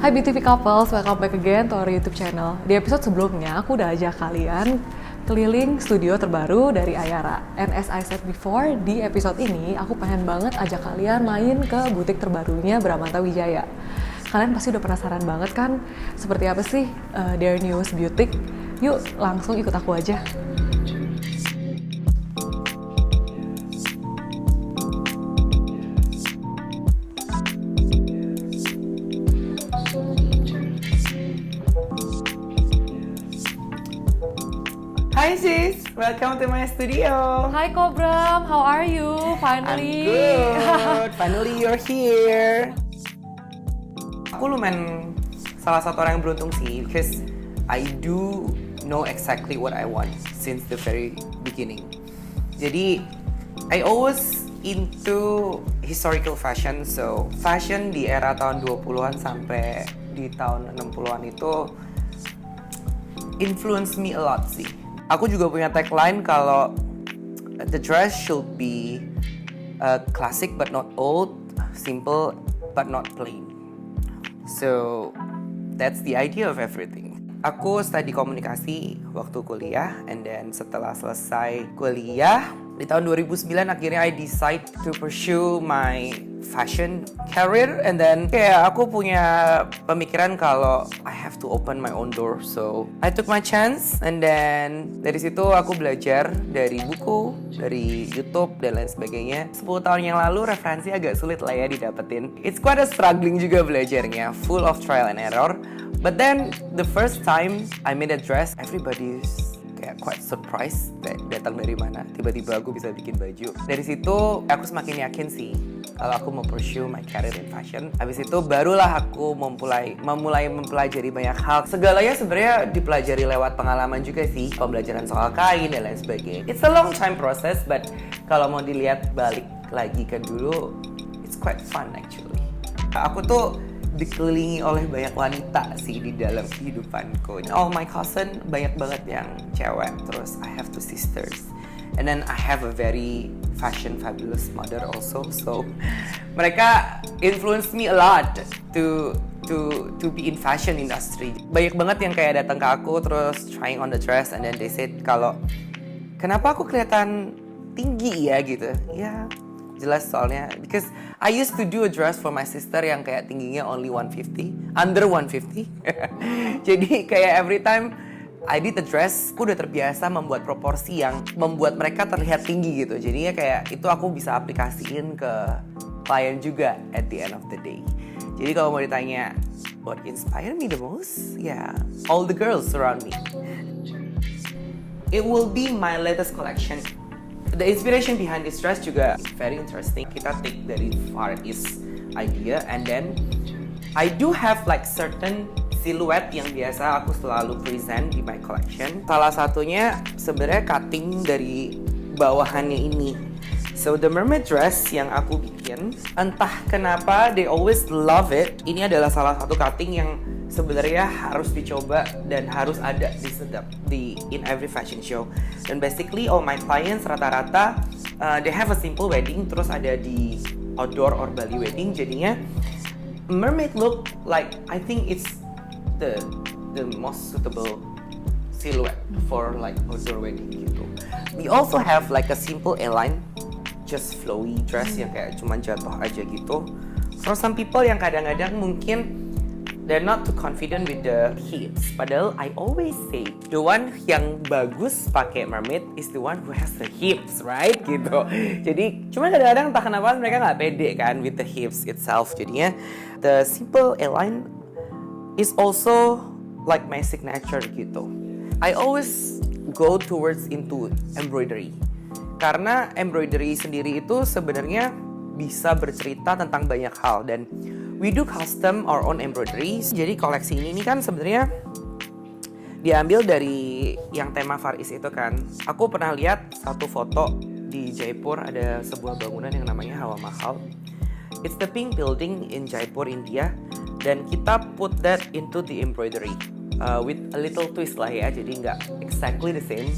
Hai BTV Couples, welcome back again to our YouTube channel. Di episode sebelumnya, aku udah ajak kalian keliling studio terbaru dari Ayara. And as I said before, di episode ini aku pengen banget ajak kalian main ke butik terbarunya Bramanta Wijaya. Kalian pasti udah penasaran banget kan, seperti apa sih their newest boutique? Yuk, langsung ikut aku aja. Hi sis, welcome to my studio. Hai Kobram, how are you? Finally. I'm good. Finally you're here. Aku lumayan salah satu orang yang beruntung sih, because I do know exactly what I want since the very beginning. Jadi I always into historical fashion, so fashion di era tahun 20-an sampai di tahun 60-an itu influence me a lot sih. Aku juga punya tagline kalau the dress should be classic but not old, simple but not plain. So that's the idea of everything. Aku study komunikasi waktu kuliah, and then setelah selesai kuliah di tahun 2009 akhirnya I decide to pursue my fashion career, and then kayak aku punya pemikiran kalau I have to open my own door, so I took my chance, and then dari situ aku belajar dari buku, dari YouTube dan lain sebagainya. 10 tahun yang lalu referensi agak sulit lah ya didapetin. It's quite a struggling juga belajarnya, full of trial and error. But then the first time I made a dress, everybody's kayak quite surprised datang dari mana, tiba-tiba aku bisa bikin baju. Dari situ aku semakin yakin sih kalau aku mau pursue my career in fashion. Habis itu barulah aku memulai mempelajari banyak hal. Segalanya sebenarnya dipelajari lewat pengalaman juga sih, pembelajaran soal kain dan lain sebagainya. It's a long time process, but kalau mau dilihat balik lagi ke dulu, it's quite fun actually. Aku tuh dikelilingi oleh banyak wanita sih di dalam kehidupanku. All my cousin banyak banget yang cewek. Terus I have two sisters, and then I have a very fashion fabulous mother also. So mereka influence me a lot to be in fashion industry. Banyak banget yang kayak datang ke aku terus trying on the dress, and then they said kalau kenapa aku kelihatan tinggi ya gitu. Ya jelas soalnya because I used to do a dress for my sister yang kayak tingginya only 150, under 150. Jadi kayak every time I did a dress, aku udah terbiasa membuat proporsi yang membuat mereka terlihat tinggi gitu. Jadinya kayak itu aku bisa aplikasiin ke klien juga at the end of the day. Jadi kalau mau ditanya what inspired me the most, ya all the girls around me. It will be my latest collection. The inspiration behind this dress juga very interesting. Kita take dari Far East idea, and then I do have like certain silhouette yang biasa aku selalu present di my collection. Salah satunya sebenarnya cutting dari bawahannya ini. So the mermaid dress yang aku bikin, entah kenapa they always love it. Ini adalah salah satu cutting yang sebenarnya harus dicoba dan harus ada di in every fashion show. Dan basically all my clients rata-rata they have a simple wedding, terus ada di outdoor or Bali wedding. Jadinya mermaid look like I think it's the most suitable silhouette for like outdoor wedding gitu. We also have like a simple A-line, just flowy dress yang kayak cuman jatuh aja gitu. For some people yang kadang-kadang mungkin they're not too confident with the hips. Padahal I always say the one yang bagus pakai mermaid is the one who has the hips, right? Gitu. Jadi cuma kadang-kadang entah kenapa mereka nggak pede kan with the hips itself. Jadinya the simple A-line is also like my signature gitu. I always go towards into embroidery. Karena embroidery sendiri itu sebenarnya bisa bercerita tentang banyak hal, dan we do custom our own embroideries. Jadi koleksi ini kan sebenarnya diambil dari yang tema Far East itu kan. Aku pernah lihat satu foto di Jaipur, ada sebuah bangunan yang namanya Hawa Mahal. It's the pink building in Jaipur, India. Dan kita put that into the embroidery with a little twist lah ya. Jadi nggak exactly the same.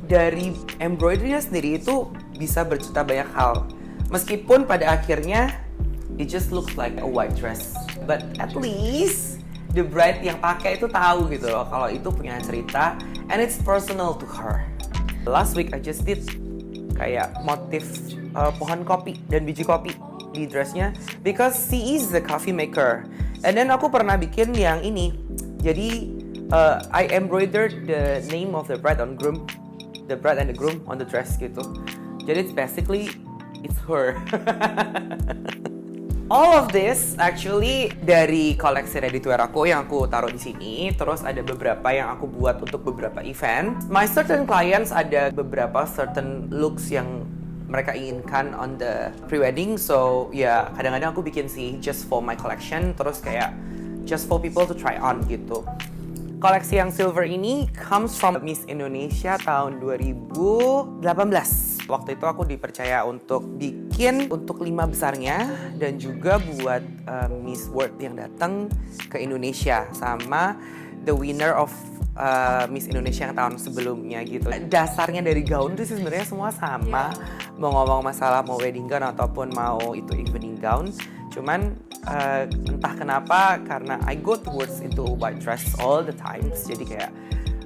Dari embroidery-nya sendiri itu bisa bercerita banyak hal. Meskipun pada akhirnya it just looks like a white dress, but at least the bride yang pakai itu tahu gitu loh kalau itu punya cerita and it's personal to her. Last week I just did kayak motif pohon kopi dan biji kopi di dressnya because she is the coffee maker. And then aku pernah bikin yang ini. Jadi I embroidered the name of the bride and the groom on the dress gitu. Jadi it's her. All of this actually dari koleksi ready to wear aku yang aku taruh di sini. Terus ada beberapa yang aku buat untuk beberapa event. My certain clients ada beberapa certain looks yang mereka inginkan on the pre-wedding. So ya kadang-kadang aku bikin sih just for my collection. Terus kayak just for people to try on gitu. Koleksi yang silver ini comes from Miss Indonesia tahun 2018. Waktu itu aku dipercaya untuk bikin untuk 5 besarnya dan juga buat Miss World yang datang ke Indonesia sama the winner of Miss Indonesia yang tahun sebelumnya gitu. Dasarnya dari gaun itu sebenarnya semua sama. Mau ngomong masalah mau wedding gown ataupun mau itu evening gown. Cuman entah kenapa karena I go towards into white dress all the times. Jadi kayak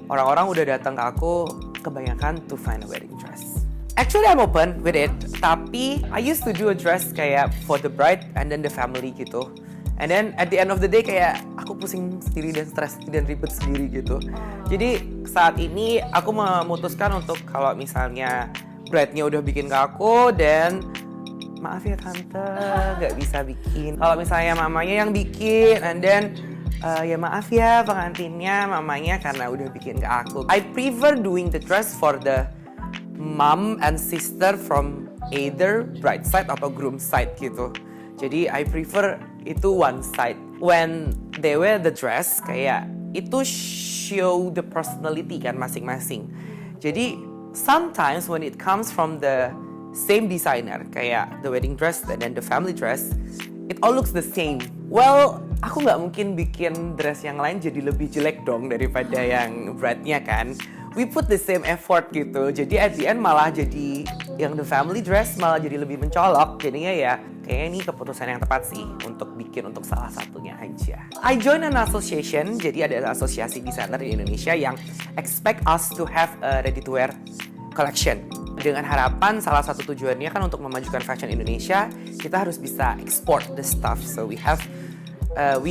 orang-orang udah datang ke aku kebanyakan to find a wedding dress. Actually I'm open with it, tapi I used to do a dress kayak for the bride and then the family gitu. And then at the end of the day kayak aku pusing sendiri dan stres dan ribet sendiri gitu. Jadi saat ini aku memutuskan untuk kalau misalnya bride-nya udah bikin ke aku dan maaf ya tante gak bisa bikin. Kalau misalnya mamanya yang bikin and then ya maaf ya pengantinnya mamanya karena udah bikin ke aku. I prefer doing the dress for the mom and sister from either bride side atau groom side gitu. Jadi I prefer itu one side. When they wear the dress kayak itu show the personality kan masing-masing. Jadi sometimes when it comes from the same designer kayak the wedding dress and then the family dress, it all looks the same. Well, aku nggak mungkin bikin dress yang lain jadi lebih jelek dong daripada yang bride-nya kan. We put the same effort gitu. Jadi at the end malah jadi yang the family dress malah jadi lebih mencolok. Jadinya ya kayaknya ini keputusan yang tepat sih untuk bikin untuk salah satunya aja. I join an association. Jadi ada asosiasi desainer di Indonesia yang expect us to have a ready to wear collection. Dengan harapan salah satu tujuannya kan untuk memajukan fashion Indonesia, kita harus bisa export the stuff. So we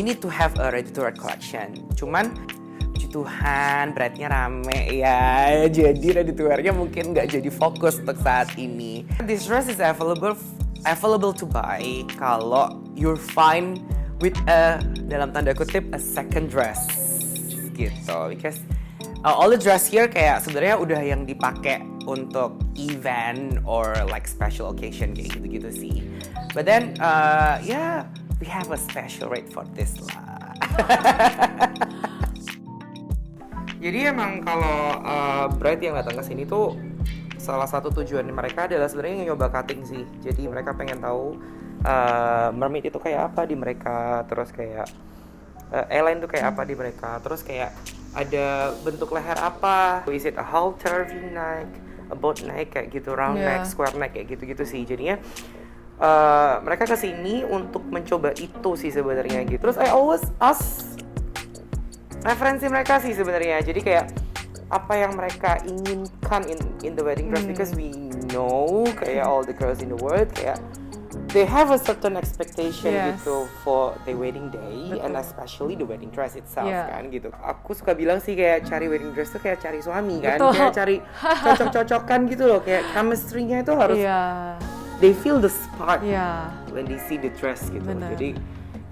need to have a ready to wear collection. Cuman Tuhan, bride-nya rame ya, jadi ready to wear-nya mungkin nggak jadi fokus untuk saat ini. This dress is available to buy kalau you're fine with dalam tanda kutip a second dress gitu. Because all the dress here kayak sebenarnya udah yang dipakai untuk event or like special occasion kayak gitu-gitu sih. But then yeah, we have a special rate for this lah. Jadi emang kalau bride yang datang ke sini tuh salah satu tujuan mereka adalah sebenarnya nyoba cutting sih. Jadi mereka pengen tahu mermaid itu kayak apa di mereka, terus kayak airline tuh kayak apa di mereka, terus kayak ada bentuk leher apa, is it a halter, V-neck, a boat neck kayak gitu, round neck, square neck kayak gitu-gitu sih. Jadinya mereka kesini untuk mencoba itu sih sebenarnya gitu. Terus I always ask referensi mereka sih sebenarnya. Jadi kayak apa yang mereka inginkan in the wedding dress because we know kayak all the girls in the world kayak they have a certain expectation gitu for the wedding day. Betul. And especially the wedding dress itself kan gitu. Aku suka bilang sih kayak cari wedding dress tuh kayak cari suami kan. Betul. Kayak cari cocok-cocokan gitu loh, kayak chemistry-nya itu harus they feel the spark when they see the dress gitu. Bener. Jadi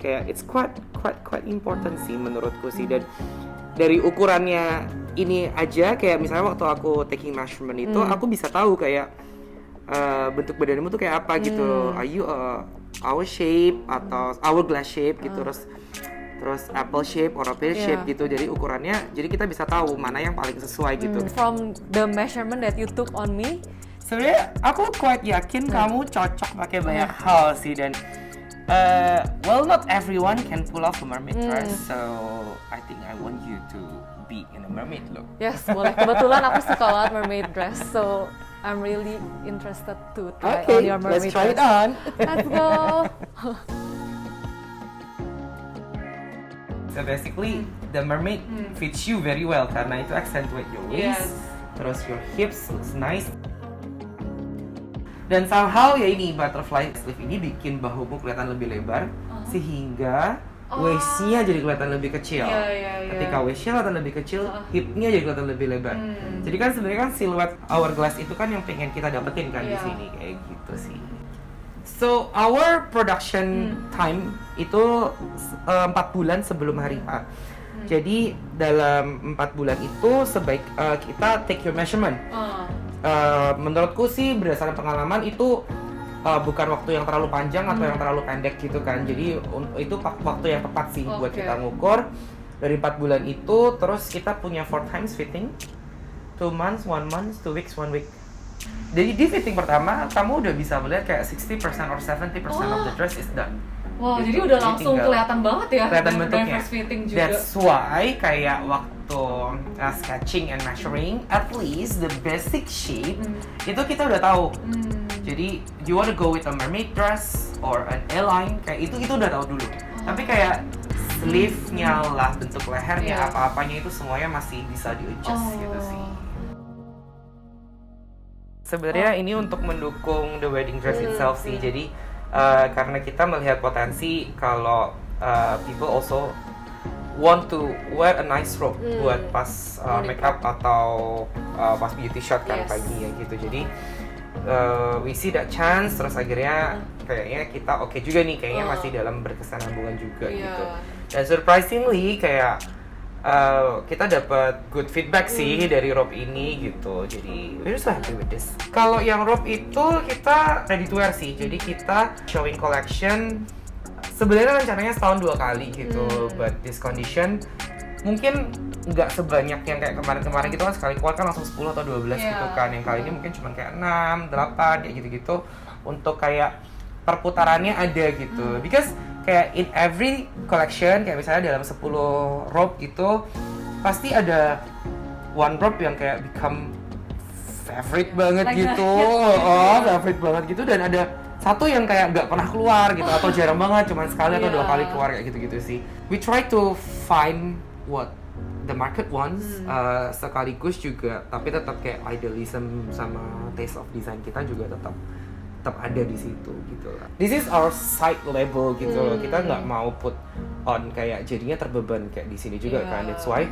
kayak it's quite important sih menurutku sih. Dan dari ukurannya ini aja kayak misalnya waktu aku taking measurement itu aku bisa tahu kayak bentuk badanmu tuh kayak apa gitu. Are you hour shape atau hourglass shape gitu, terus apple shape or a pear shape gitu. Jadi ukurannya jadi kita bisa tahu mana yang paling sesuai gitu. From the measurement that you took on me, sebenarnya aku quite yakin kamu cocok pakai banyak hal sih. Dan well, not everyone can pull off a mermaid dress, so I think I want you to be in a mermaid look. Yes, boleh. Kebetulan aku suka banget mermaid dress, so I'm really interested to try on your mermaid dress. Let's try it on. Let's go. So basically, the mermaid fits you very well karena itu accentuate your waist, terus your hips looks nice. Dan somehow ya ini butterfly sleeve ini bikin bahumu kelihatan lebih lebar sehingga waist-nya jadi kelihatan lebih kecil. Ketika waist-nya kelihatan lebih kecil, hip-nya jadi kelihatan lebih lebar. Jadi kan sebenarnya kan siluet hourglass itu kan yang pengen kita dapetin kan di sini kayak gitu sih. So our production time itu 4 bulan sebelum hari H. Jadi dalam 4 bulan itu kita take your measurement. Menurutku sih berdasarkan pengalaman itu bukan waktu yang terlalu panjang atau yang terlalu pendek gitu kan. Jadi itu waktu yang tepat sih buat kita ngukur. Dari 4 bulan itu terus kita punya 4 times fitting, 2 months, 1 month, 2 weeks, 1 week. Jadi di fitting pertama kamu udah bisa melihat kayak 60% or 70% of the dress is done. Wow, gitu. jadi udah langsung kelihatan banget ya. Kelihatan bentuknya. Reverse fitting juga. That's why kayak waktu sketching and measuring, at least the basic shape itu kita udah tahu. Jadi you wanna go with a mermaid dress or an A-line, kayak itu udah tahu dulu. Tapi kayak sleeve-nya lah, bentuk lehernya, apa-apanya itu semuanya masih bisa di-adjust gitu sih. Sebenarnya ini untuk mendukung the wedding dress itself sih. Jadi karena kita melihat potensi kalau people also want to wear a nice robe buat pas makeup atau pas beauty shot kan paginya gitu. Jadi we see that chance, terus akhirnya kayaknya kita oke juga nih, kayaknya masih dalam berkesinambungan juga gitu. Dan surprisingly kayak kita dapat good feedback sih dari robe ini gitu. Jadi we're so happy with this. Kalau yang robe itu kita ready to wear sih. Jadi kita showing collection sebenarnya rencananya setahun 2 kali gitu. But this condition mungkin nggak sebanyak yang kayak kemarin-kemarin gitu kan, sekali keluar kan langsung 10 atau 12 gitu kan. Yang kali ini mungkin cuma kayak 6, 8 kayak gitu-gitu. Untuk kayak perputarannya ada gitu. Because kayak in every collection, kayak misalnya dalam 10 robe itu pasti ada one robe yang kayak become favorite banget gitu. Favorite banget gitu, dan ada satu yang kayak nggak pernah keluar gitu atau jarang banget, cuma sekali atau 2 kali keluar kayak gitu-gitu sih. We try to find what the market wants, sekaligus juga tapi tetap kayak idealism sama taste of design kita juga tetap ada di situ gitu lah. This is our side label gitu loh. Kita nggak mau put on kayak jadinya terbeban kayak di sini juga kan. That's why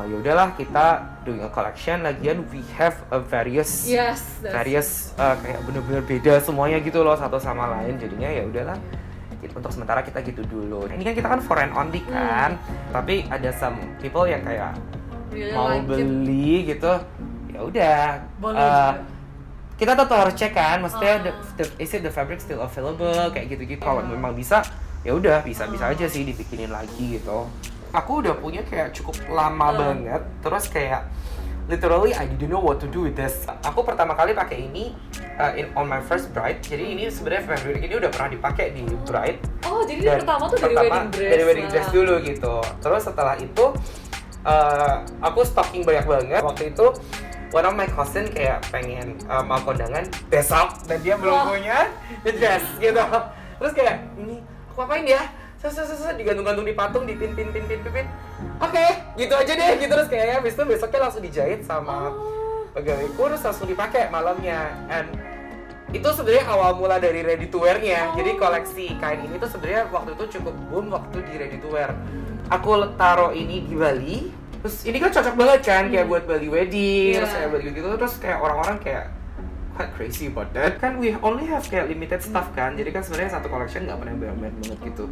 ya udahlah kita doing a collection, lagian we have a various kayak bener-bener beda semuanya gitu loh satu sama lain. Jadinya ya udahlah untuk sementara kita gitu dulu. Ini kan kita kan for and only kan. Tapi ada some people yang kayak mau beli gitu. Ya udah. Kita tetap harus cek kan, maksudnya is it the fabric still available kayak gitu-gitu. Kalau memang bisa, ya udah bisa aja sih dibikinin lagi gitu. Aku udah punya kayak cukup lama banget, terus kayak literally I didn't know what to do with this. Aku pertama kali pakai ini on my first bride. Jadi ini sebenarnya fabric ini udah pernah dipakai di bride. Oh, jadi pertama tuh dari wedding dress. Dari wedding dress dulu gitu. Terus setelah itu aku stocking banyak banget. Waktu itu one of my cousin kayak pengen mau kondangan besok dan dia belum punya the dress gitu. Terus kayak ini aku apain ya? Digantung-gantung di patung, dipin. Oke, gitu aja deh gitu. Terus kayaknya habis itu besoknya langsung dijahit sama pegawaiku, terus langsung dipakai malamnya. And itu sebenarnya awal mula dari ready to wear-nya. Jadi koleksi kain ini tuh sebenarnya waktu itu cukup boom waktu di ready to wear. Aku taruh ini di Bali. Terus ini kan cocok banget kan kayak buat Bali wedding, terus kayak Bali gitu, terus kayak orang-orang kayak quite crazy about that. Kan we only have kayak limited stuff kan, jadi kan sebenarnya satu collection nggak pernah banyak banget gitu.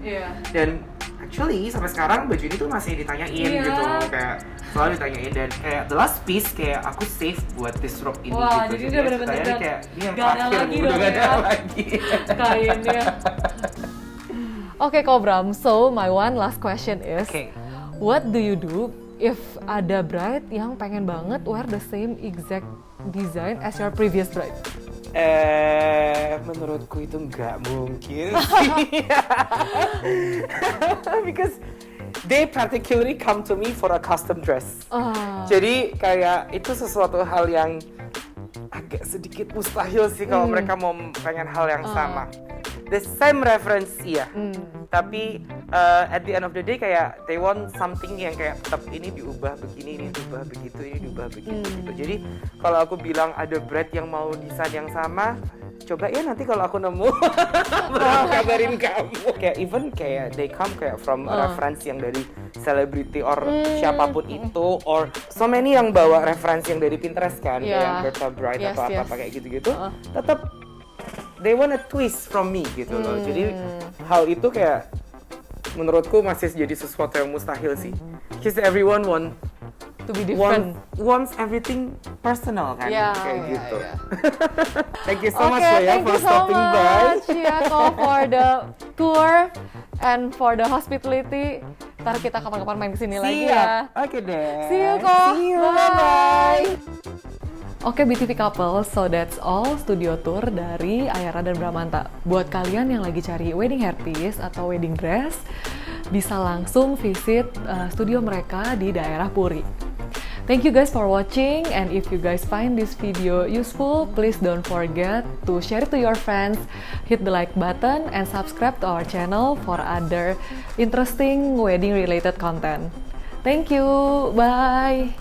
Dan actually sampai sekarang baju ini tuh masih ditanyain gitu, kayak selalu ditanyain. Dan kayak the last piece kayak aku save buat this robe ini gitu. Jadi udah bener-bener kayak ini yang gak ada terakhir, lagi udah dong gak ada ya lagi kainnya. Oke Kobram, so my one last question is, what do you do if ada bride yang pengen banget wear the same exact design as your previous bride? Menurutku itu nggak mungkin sih. Because they particularly come to me for a custom dress. Jadi kayak itu sesuatu hal yang agak sedikit mustahil sih kalau mereka mau pengen hal yang sama. The same reference iya, tapi at the end of the day kayak they want something yang kayak tetap ini diubah begini, ini diubah begitu, ini diubah begitu gitu. Jadi kalau aku bilang ada brand yang mau desain yang sama, coba ya nanti kalau aku nemu baru kabarin kamu. Kayak even kayak they come kayak from reference yang dari celebrity or siapapun itu, or so many yang bawa reference yang dari Pinterest kan, kayak Berta Bright atau apa kayak gitu-gitu, tetap they want a twist from me gitu loh. Jadi hal itu kayak menurutku masih jadi sesuatu yang mustahil sih. Because everyone To be different. wants everything personal kan, kayak gitu. Thank you so much Okay, ya thank for you so stopping by. much ya Ko for the tour and for the hospitality. Ntar kita kapan-kapan main kesini lagi ya. Oke deh. See you Ko. See you. Bye. Oke BTV couple, so that's all studio tour dari Ayara dan Bramanta. Buat kalian yang lagi cari wedding hairpiece atau wedding dress, bisa langsung visit studio mereka di daerah Puri. Thank you guys for watching, and if you guys find this video useful, please don't forget to share it to your friends, hit the like button, and subscribe to our channel for other interesting wedding related content. Thank you, bye!